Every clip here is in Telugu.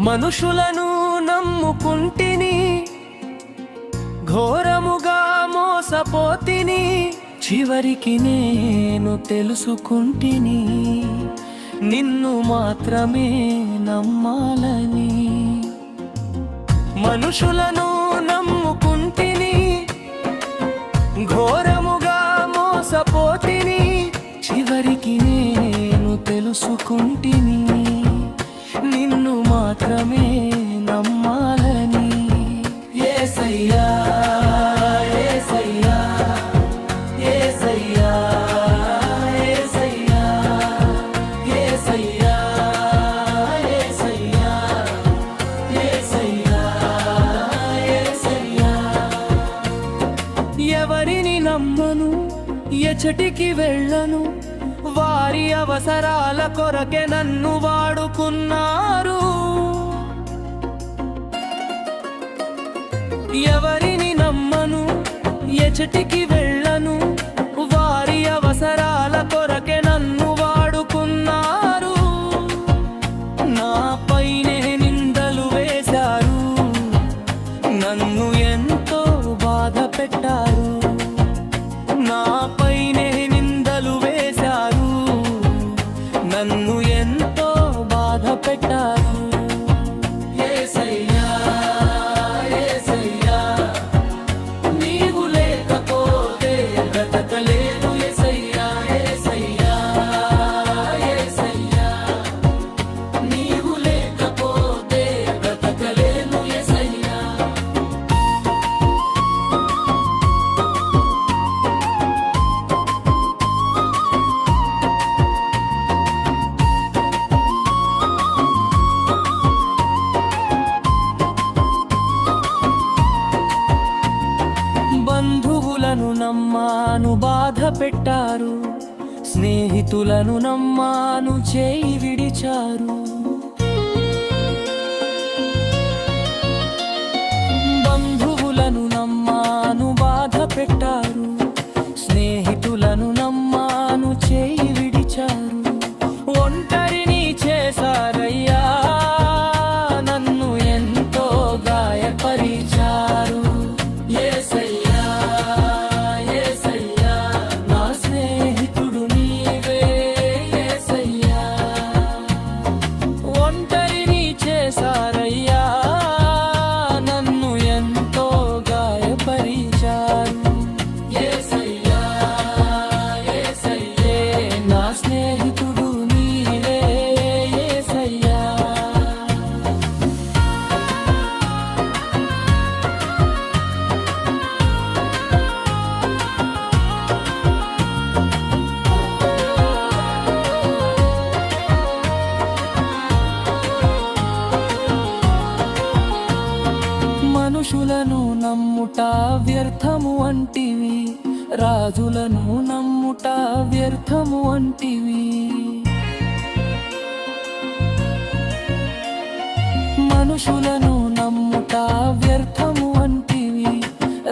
మనుషులను నమ్ముకుంటిని, ఘోరముగా మోసపోతిని, చివరికి నేను తెలుసుకుంటిని నిన్ను మాత్రమే నమ్మాలని. మనుషులను నమ్ముకుంటిని, ఘోరముగా మోసపోతిని, చివరికి నేను తెలుసుకుంటిని నిన్ను మాత్రమే నమ్మాలని. యేసయ్యా యేసయ్యా యేసయ్యా యేసయ్యా యేసయ్యా యేసయ్యా యేసయ్యా యేసయ్యా. ఎవరిని నమ్మను, ఎచటికి వెళ్ళను, వారి అవసరాల కొరకే నన్ను వాడుకున్నారు. ఎవరిని నమ్మను, ఎచటికి వెళ్ళను, వారి అవసరాల కొరకే నన్ను వాడుకున్నారు. నాపైనే నిందలు వేశారు, నన్ను ఎంతో బాధ పెట్టారు. నాపైనే నిందలు వేశారు, నన్ను ఎంతో బాధ పెట్టారు. యేసయ్యా యేసయ్యా నీవు లేకపోతే బ్రతకలేను. యేసయ్యా యేసయ్యా యేసయ్యా నీవు లేకపోతే బ్రతకలేను. యేసయ్యా బంధువులను నమ్మాను, బాధ పెట్టారు. స్నేహితులను నమ్మాను, చేయి విడిచారు. బంధువులను నమ్మాను, బాధ పెట్టారు. స్నేహితులను నమ్మాను, చేయి విడిచారు. ఒంటరిని చేశారయ్యా, నన్ను ఎంతో గాయపరిచారు. యేసయ్యా యేసయ్యా నా స్నేహితుడు నీవే. యేసయ్యా ఒంటరిని చేశారయ్యా, నన్ను ఎంతో గాయపరిచారు. యేసయ్యా యేసయ్యే నా స్నేహితుడు నీవే. యేసయ్యా మనుషులను నమ్ముట వ్యర్థము అంటివి, రాజులను నమ్ముట వ్యర్థము అంటివి. మనుషులను నమ్ముట వ్యర్థము అంటివి,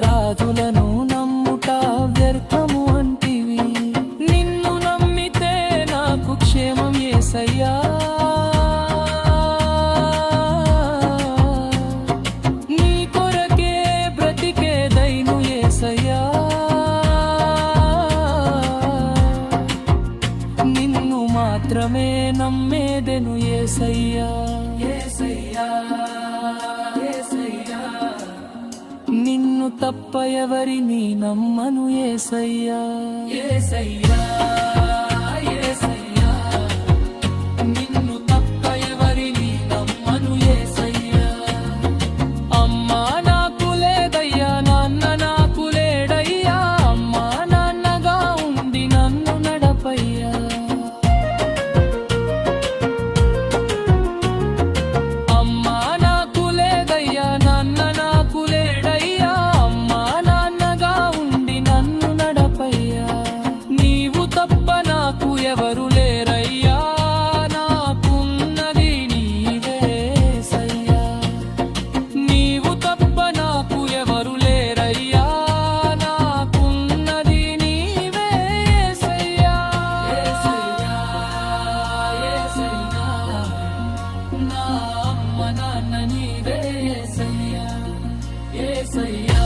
రాజులను నమ్ముట వ్యర్థము అంటివి. నిన్ను నమ్మితే నాకు క్షేమం యేసయ్యా. నీ కొరకే బ్రతికేదైను యేసయ్యా. నిన్ను మాత్రమే నమ్మేదెను యేసయ్యా. యేసయ్యా యేసయ్యా నిన్ను తప్ప ఎవరిని నమ్మను యేసయ్యా. యేసయ్యా యేసయ్యా నిన్ను తప్ప ఎవరిని నమ్మను యేసయ్యా. అమ్మా నాకు లేదయ్యా, నాన్న నాకు లేడయ్యా, అమ్మా నాన్నగా ఉండి నన్ను నడపయ్యా. అమ్మా నాకు లేదయ్యా, నాన్న నాకు లేడయ్యా, అమ్మా నాన్నగా ఉండి నన్ను నడపయ్యా. నీవు తప్ప నాకు ఎవరు లేరయ్యా, నాకున్నది నీవే యేసయ్యా. నీవు తప్ప నాకు ఎవరు లేరయ్యా, నాకున్నది నీవే యేసయ్యా. యేసయ్యా యేసయ్యా నా అమ్మ అమ్మ నాన్న నీవే యేసయ్యా యేసయ్యా